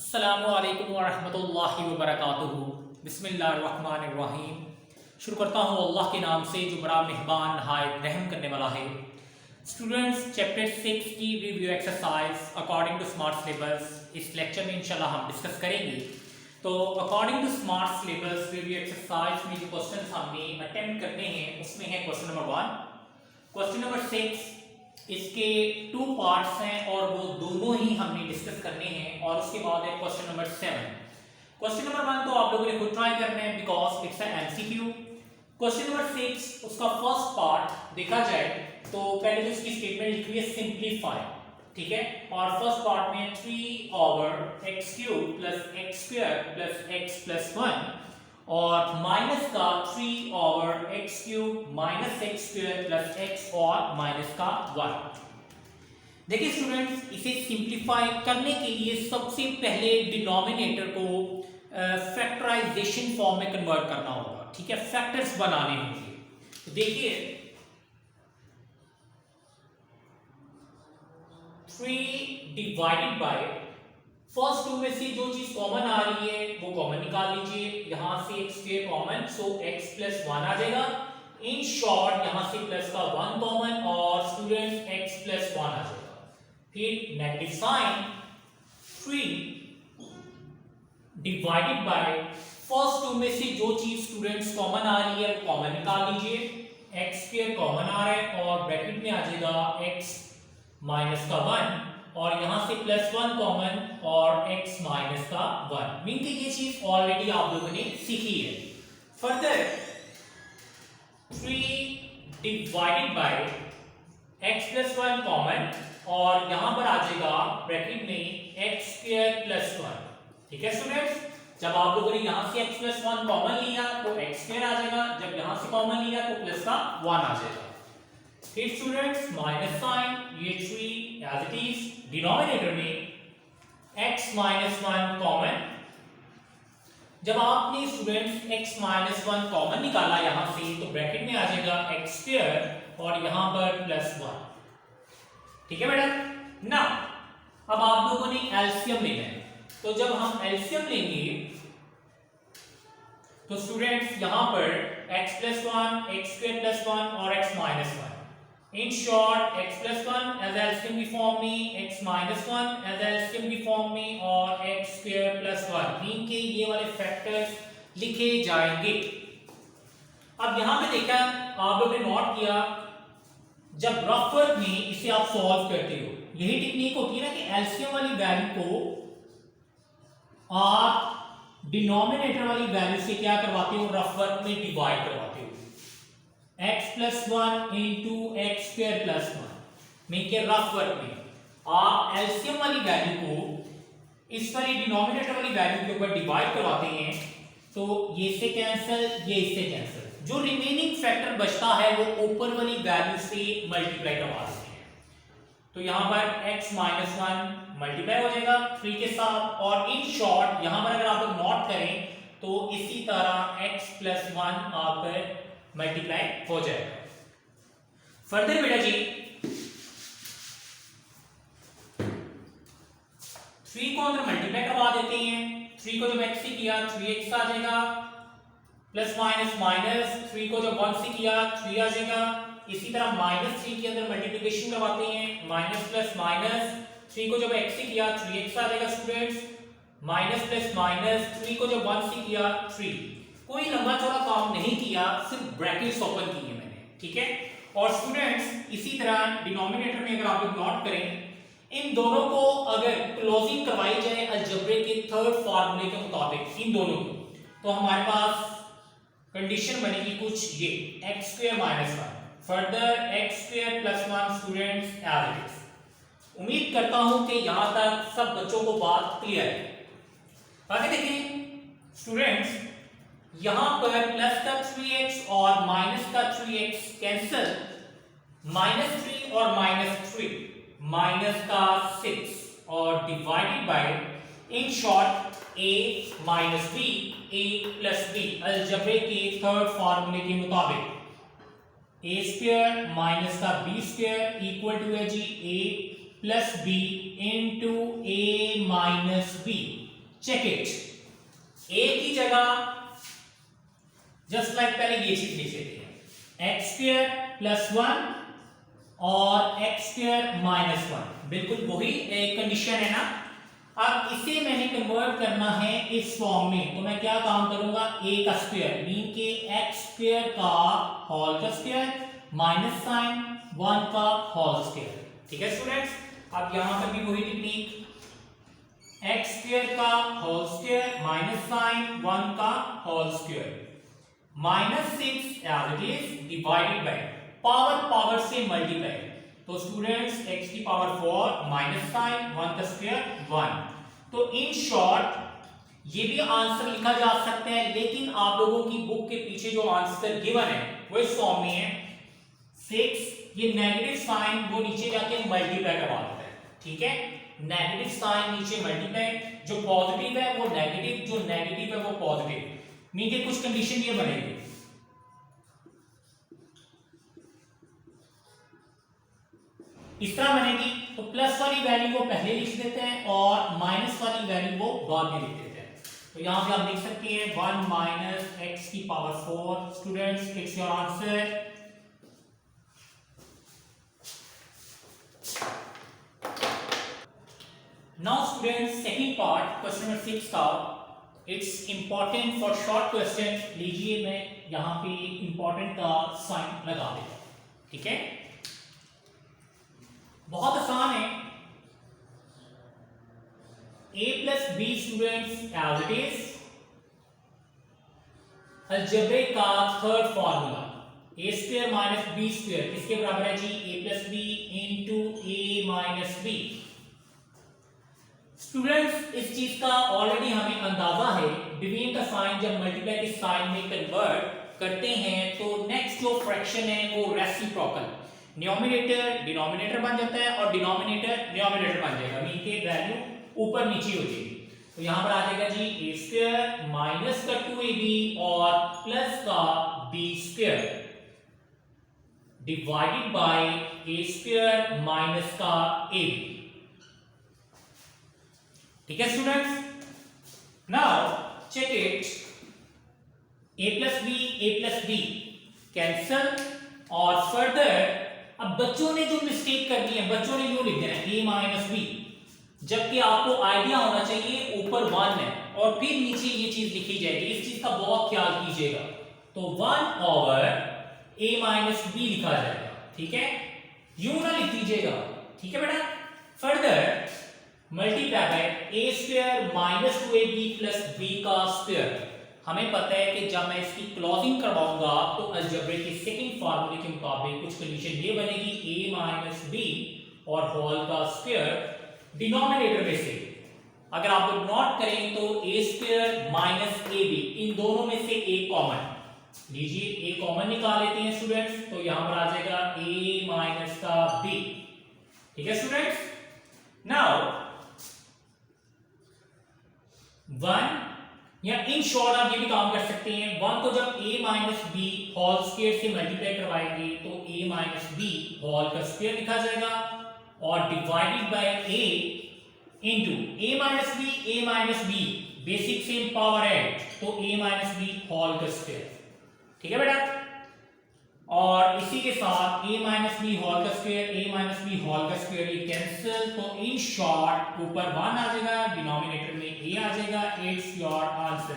अस्सलामुअलैकुम वरहमतुल्लाहि वबरकातुहू। बिस्मिल्लाहिर्रहमानिर्रहीम। शुरू करता हूँ अल्लाह के नाम से जो बड़ा मेहरबान नहायत रहम करने वाला है। स्टूडेंट्स, चैप्टर 6 की review exercise according to smart syllabus इस लेक्चर में इंशाल्लाह हम डिस्कस करेंगे। तो according to smart syllabus review exercise में जो क्वेश्चन हमने अटेम्प्ट करने हैं उसमें है क्वेश्चन नंबर 1, क्वेश्चन नंबर 6। इसके 2 पार्ट्स हैं और वो दोनों ही हमने डिस्कस करने हैं। और उसके बाद है क्वेश्चन नंबर 7। क्वेश्चन नंबर 1 तो आप लोगों ने खुद ट्राई करना है because it's an MCQ. Question number 6 उसका फर्स्ट पार्ट देखा जाए तो पहले तो इसकी स्टेटमेंट लिखी हुई है सिंप्लीफाई, ठीक है। और फर्स्ट पार्ट में 3 over x cube plus x square plus x plus 1 और माइनस का 3 over x cube minus x square plus x और माइनस का 1। देखिए स्टूडेंट्स, इसे सिंप्लीफाई करने के लिए सबसे पहले डिनोमिनेटर को फैक्टराइजेशन फॉर्म में कन्वर्ट करना होगा, ठीक है। फैक्टर्स बनाने होंगे। तो देखिए 3 डिवाइडेड बाय फर्स्ट 2 में से जो चीज कॉमन आ रही है वो कॉमन निकाल लीजिए। यहां से एक्स स्क्वायर कॉमन, सो x प्लस 1 आ जाएगा। इन शॉर्ट यहां से प्लस का 1 कॉमन और स्टूडेंट्स x प्लस 1 आ जाएगा। फिर negative sign 3 divided by first 2 में से जो चीज स्टूडेंट्स कॉमन आ रही है वो कॉमन निकाल लीजिए। x स्क्वायर कॉमन आ रहा है और ब्रैकेट में आ जाएगा x माइनस का 1 और यहां से प्लस 1 कॉमन और x माइनस का 1। मीन कि ये चीज ऑलरेडी आप लोगों ने सीखी है। Further 3 divided bye x plus 1 common और यहां पर आ जाएगा ब्रैकेट में x स्क्वायर प्लस 1, ठीक है स्टूडेंट्स। जब आप लोगों ने यहां से x प्लस 1 कॉमन लिया तो x स्क्वायर आ जाएगा, जब यहां से कॉमन लिया तो प्लस का 1 आ जाएगा। फिर स्टूडेंट्स माइनस साइन, ये 3 एज इट इज, डिनोमिनेटर में x माइनस 1 कॉमन। जब आपने स्टूडेंट्स x माइनस 1 कॉमन निकाला यहां से तो ब्रैकेट में आ जाएगा x स्क्वायर और यहां पर प्लस 1, ठीक है बेटा ना। अब आप लोगों ने एलसीएम लेना है, तो जब हम एलसीएम लेंगे तो स्टूडेंट्स यहां पर x plus 1, x square plus 1 और x minus 1। In short, x plus 1 as LCM की फॉर्म में, x minus 1 as LCM की फॉर्म में और x square plus 1 मीन के ये वाले फैक्टर्स लिखे जाएंगे। अब यहां पे देखा आप लोगों ने नोट किया, जब रफ वर्क में इसे आप सॉल्व करते हो, यही टेक्निक होती है ना कि एलसीएम वाली वैल्यू को आप डिनोमिनेटर वाली वैल्यू से क्या करवाते हो, रफ वर्क में डिवाइड करवाते हो। x plus 1 into x square plus 1 mean के रफ वर्क में आप एलसीएम वाली वैल्यू को इस वाली डिनोमिनेटर वाली वैल्यू के ऊपर डिवाइड करवाते हैं तो ये से कैंसिल, ये इससे कैंसिल, जो रिमेनिंग फैक्टर बचता है वो ऊपर वाली वैल्यू से मल्टीप्लाई करवा देते हैं। तो यहां पर x माइनस 1 मल्टीप्लाई हो जाएगा 3 के साथ और इन शॉर्ट यहां पर अगर आप लोग नोट करें तो इसी तरह x प्लस 1 आप मल्टीप्लाई हो जाएगा। फर्दर बेटा जी 3 को अंदर मल्टीप्लाई करवा देते हैं। 3 को जब x से किया 3x आ जाएगा, प्लस माइनस माइनस 3 को जब 1 से किया 3 आ जाएगा। इसी तरह माइनस 3 के अंदर मल्टीप्लिकेशन करवाते हैं, माइनस प्लस माइनस 3 को जब x से किया 3x आ जाएगा स्टूडेंट्स। माइनस प्लस माइनस 3 को जब 1 से किया 3। कोई लंबा चौड़ा काम नहीं किया, सिर्फ ब्रैकेट्स ओपन किए मैंने, ठीक है। और स्टूडेंट्स इसी तरह डिनोमिनेटर में अगर आप लोग नोट करें इन दोनों को अगर क्लोजिंग करवाई जाए अलजेब्रे के थर्ड फार्मूले के मुताबिक इन दोनों को, तो हमारे पास कंडीशन बनेगी कुछ ये x square minus 1 further x square plus 1 students as it is. उम्मीद करता हूं कि यहां तक सब बच्चों को बात क्लियर है। आगे देखिए स्टूडेंट्स, यहां पर प्लस का 3x और माइनस का 3x कैंसिल, माइनस 3 और माइनस 3 माइनस का 6 और divided by in short a minus b a plus b अलजेब्रे के थर्ड फार्मूले के मुताबिक a स्क्वायर माइनस का b स्क्वायर इक्वल टू है जी a plus b into a minus b check it, A की जगह जस्ट लाइक पहले ये चीज लिख लेते हैं, एक्स स्क्वायर प्लस 1 और एक्स स्क्वायर माइनस 1, बिल्कुल वही एक कंडीशन है ना। अब इसे मैंने कन्वर्ट करना है इस फॉर्म में, तो मैं क्या काम करूंगा, a का स्क्वायर मीन के एक्स स्क्वायर का होल का स्क्वायर माइनस साइन 1 का होल स्क्वायर। ठीक है स्टूडेंट्स, अब यहां पर भी वही टेक्निक, एक्स स्क्वायर का होल स्क्वायर माइनस साइन 1 का whole square, -6 as it is divided by power से मल्टीप्लाई, तो स्टूडेंट्स x की पावर 4 माइनस साइन 1 का स्क्वायर 1। तो इन शॉर्ट ये भी आंसर लिखा जा सकता है, लेकिन आप लोगों की बुक के पीछे जो आंसर गिवन है वो इस फॉर्म में है, 6 ये नेगेटिव साइन वो नीचे जाके मल्टीप्लाई करवा देता है। ठीक है, नेगेटिव साइन नीचे मल्टीप्लाई, जो पॉजिटिव है वो नेगेटिव, जो नेगेटिव है वो पॉजिटिव, मीन के कुछ कंडीशन ये बनेगी, इस तरह बनेगी। तो प्लस वाली वैल्यू वो पहले लिख देते हैं और माइनस वाली वैल्यू वो बाद में लिख देते हैं। तो यहां पे आप लिख सकते हैं 1 माइनस एक्स की power 4। Students it's your answer. Now students second part question number 6 का, it's important for short question. लीजिए मैं यहां पे इंपॉर्टेंट का साइन लगा देता हूं। ठीक है, बहुत आसान है, a plus B students as it is algebraic का third formula, a square minus B square किसके बराबर है जी, a plus B into A minus B. Students इस चीज का ऑलरेडी हमें अंदाजा है, डिवीजन का साइन जब मल्टीप्लाई के साइन में कन्वर्ट करते हैं तो नेक्स्ट जो फ्रैक्शन है वो रेसिप्रोकल, न्यूमरेटर डिनोमिनेटर बन जाता है और डिनोमिनेटर न्यूमरेटर बन जाएगा, मीन के वैल्यू ऊपर नीचे हो जाएगी। तो यहां पर आ जाएगा जी ए स्क्वायर माइनस का 2ab और प्लस का b square divided by a square minus का ab। ठीक है students, now check it, a plus b cancel, और फर्दर अब बच्चों ने जो मिस्टेक करनी है, बच्चों ने यूं लिख देना है a माइनस बी, जबकि आपको आइडिया होना चाहिए ऊपर 1 है और फिर नीचे ये चीज लिखी जाएगी, इस चीज का बहुत ख्याल कीजिएगा। तो 1 ओवर a माइनस बी लिखा जाएगा। ठीक है, यूं ना लिख दीजिएगा। ठीक है बेटा, further multiply by a square minus 2ab plus b का स्क्वायर। हमें पता है कि जब मैं इसकी क्लोजिंग करवाऊंगा तो अलजेब्रिक के सेकंड फार्मूले के मुताबिक कुछ कंडीशन ये बनेगी, a माइनस बी और होल का स्क्वायर डिनोमिनेटर में से अगर आप लोग नोट करें तो a स्क्वायर माइनस ab, इन दोनों में से एक कॉमन लीजिए, a कॉमन निकाल लेते हैं स्टूडेंट्स, तो यहां पर आ जाएगा a माइनस का b। ठीक है स्टूडेंट्स, नाउ 1 या इन शॉर्ट आप ये भी काम कर सकते हैं, 1 को जब a minus B whole square से मल्टीप्लाई करवाएंगे तो a माइनस बी होल का स्क्वायर लिखा जाएगा और divided by a into a minus B basic same power है तो a माइनस बी होल का स्क्वायर। ठीक है बेटा, और इसी के साथ a माइनस बी होल का स्क्वायर ये कैंसिल, तो इन शॉर्ट ऊपर 1 आ जाएगा, डिनोमिनेटर में a आ जाएगा। It's your answer.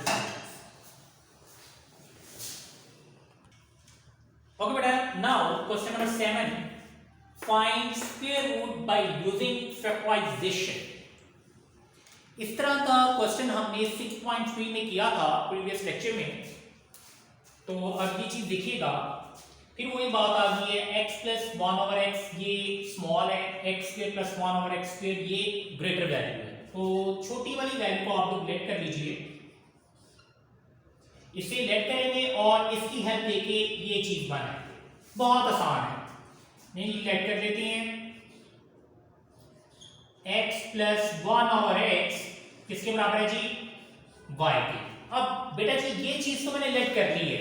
ओके बेटा, now question number 7, find square root by using factorisation. इस तरह का क्वेश्चन हमने 6.3 में किया था प्रीवियस लेक्चर में, तो अब ये चीज देखिएगा, फिर वही बात आ गई है, x प्लस 1 ओवर x ये स्मॉल है, x square plus 1 over x square ये ग्रेटर वैल्यू है, तो छोटी वाली वैल्यू को आप लोग लेट कर लीजिए, इसे लेट करेंगे और इसकी हेल्प लेके ये चीज बनाएंगे। बहुत आसान है, नहीं लेट कर देते हैं, x प्लस 1 ओवर x किसके बराबर है जी, y के। अब बेटा जी ये चीज तो मैंने लेट कर ली है,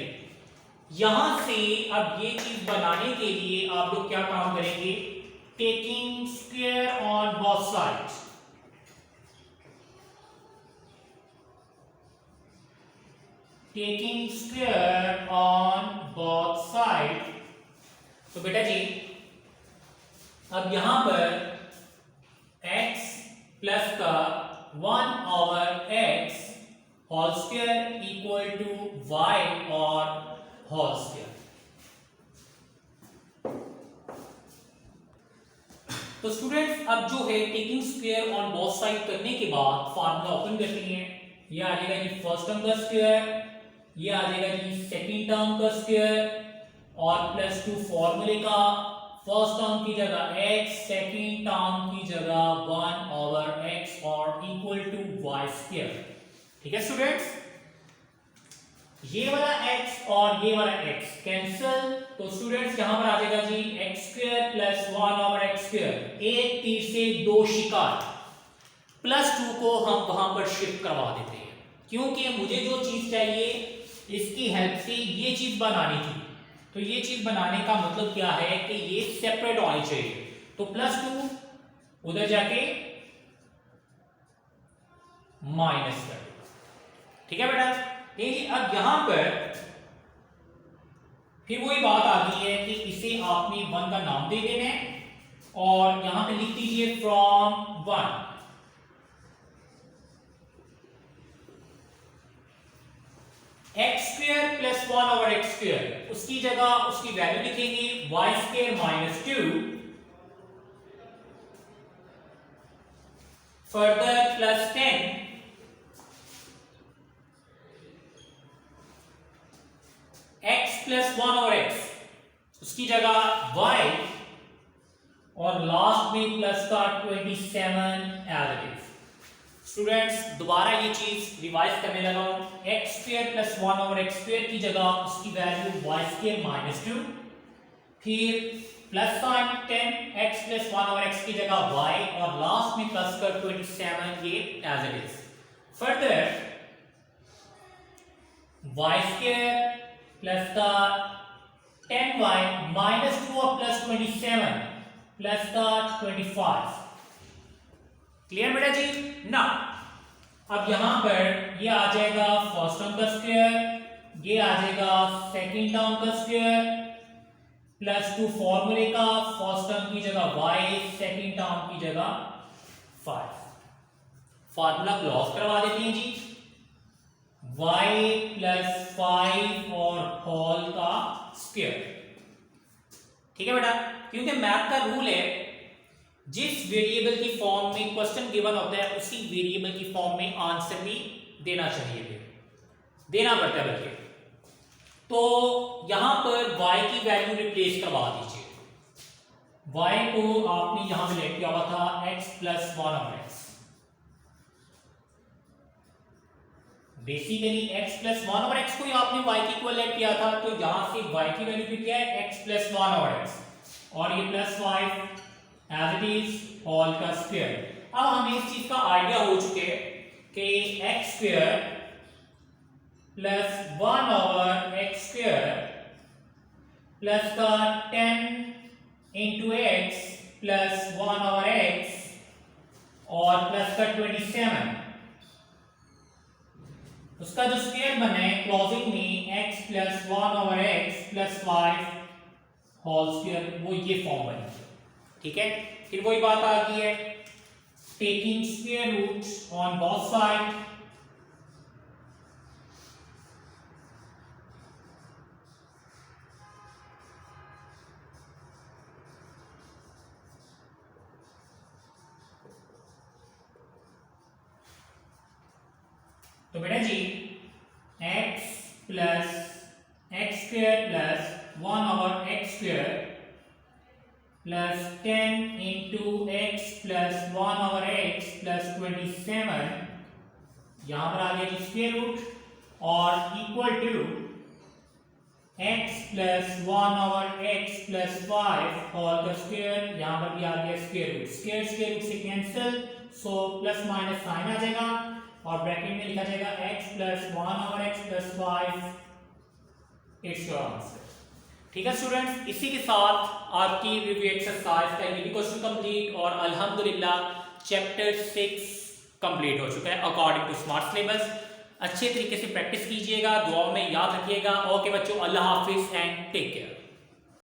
यहां से अब ये चीज बनाने के लिए आप लोग क्या काम करेंगे, taking square on both sides, taking square on both side. तो बेटा जी अब यहां पर x प्लस का 1/x whole square equal to y और होल स्क्वायर। तो स्टूडेंट्स अब जो है taking square on both side करने के बाद फार्मूला ओपन करते हैं। ये आ जाएगा जी फर्स्ट टर्म का स्क्वायर, ये आ जाएगा जी सेकंड टर्म का स्क्वायर और प्लस 2 फॉर्मूले का फर्स्ट टर्म की जगह x, सेकंड टर्म की जगह 1/x और इक्वल टू y स्क्वायर। ठीक है स्टूडेंट्स, ये वाला x और ये वाला x कैंसिल, तो स्टूडेंट्स यहां पर आ जाएगा जी x square plus 1/x square. एक तीर से दो शिकार, प्लस 2 को हम वहां पर शिफ्ट करवा देते हैं क्योंकि मुझे जो चीज चाहिए इसकी हेल्प से ये चीज बनानी थी। तो ये चीज बनाने का मतलब क्या है कि ये सेपरेट होनी चाहिए, तो प्लस 2 उधर जाके माइनस कर देगा। ठीक है बेटा, देखिए अब यहां पर फिर वही बात आ गई है कि इसे आपने 1 का नाम दे देना है और यहां पे लिख दीजिए from 1 x square plus 1/x square, उसकी जगह उसकी वैल्यू लिखेंगे y square minus 2 further plus 10 x plus 1/x, उसकी जगह y और लास्ट में प्लस का 27 एज इट इज। स्टूडेंट्स दोबारा ये चीज रिवाइज करने लगा हूं, x square plus 1/x square की जगह उसकी वैल्यू y स्क्वायर माइनस 2, फिर plus sign 10 x plus 1/x की जगह y और लास्ट में प्लस का 27 ये as it is. Further y square plus का 10y माइनस 2 और प्लस 27 प्लस का 25। क्लियर बेटा जी ना। अब यहां पर ये आ जाएगा फर्स्ट टर्म का स्क्वायर, ये आ जाएगा सेकंड टर्म का स्क्वायर प्लस 2 फॉर्मूले का फर्स्ट टर्म की जगह y, सेकंड टर्म की जगह 5। फार्मूला क्लोज करवा देते हैं जी, y प्लस 5 और होल का स्क्वायर। ठीक है बेटा, क्योंकि मैथ का रूल है जिस वेरिएबल की फॉर्म में क्वेश्चन गिवन होता है उसी वेरिएबल की फॉर्म में आंसर भी देना चाहिए, देना पड़ता है बल्कि। तो यहां पर y की वैल्यू रिप्लेस करवा दीजिए। y को आपने यहां पे लेके आया था x plus 1/x, basically x plus 1/x को आपने y की इक्वल लेट किया था, तो यहां से y की वैल्यू पे क्या है x प्लस 1/x और ये plus 5 as it is whole का स्क्वायर। अब हमें इस चीज का आइडिया हो चुके कि x square plus 1/x square plus का 10 इंटू x प्लस 1/x और प्लस का 27, उसका जो स्क्वायर बना है क्लोजिंग में x plus 1/x plus 5 whole square, वो ये फॉर्म बनी। ठीक है, फिर वही बात आ गई है taking square root on both side, तो बेटा जी x plus x square plus 1/x square plus 10 into x plus 1/x plus 27, यहां पर आ गया स्क्वायर रूट और equal to x plus 1/x plus 5 whole का स्क्वायर, यहां पर भी आ गया square root. Square square root से cancel, so plus minus sign आ जाएगा और ब्रैकेट में लिखा जाएगा x plus 1/x plus 5, it's your answer. ठीक है स्टूडेंट्स, इसी के साथ आपकी रिव्यू एक्सरसाइज का ये भी क्वेश्चन कंप्लीट और अल्हम्दुलिल्लाह चैप्टर 6 कंप्लीट हो चुका है अकॉर्डिंग टू स्मार्ट सिलेबस। अच्छे तरीके से प्रैक्टिस कीजिएगा, दुआओं में याद रखिएगा। ओके बच्चों, अल्लाह हाफिज एंड टेक केयर।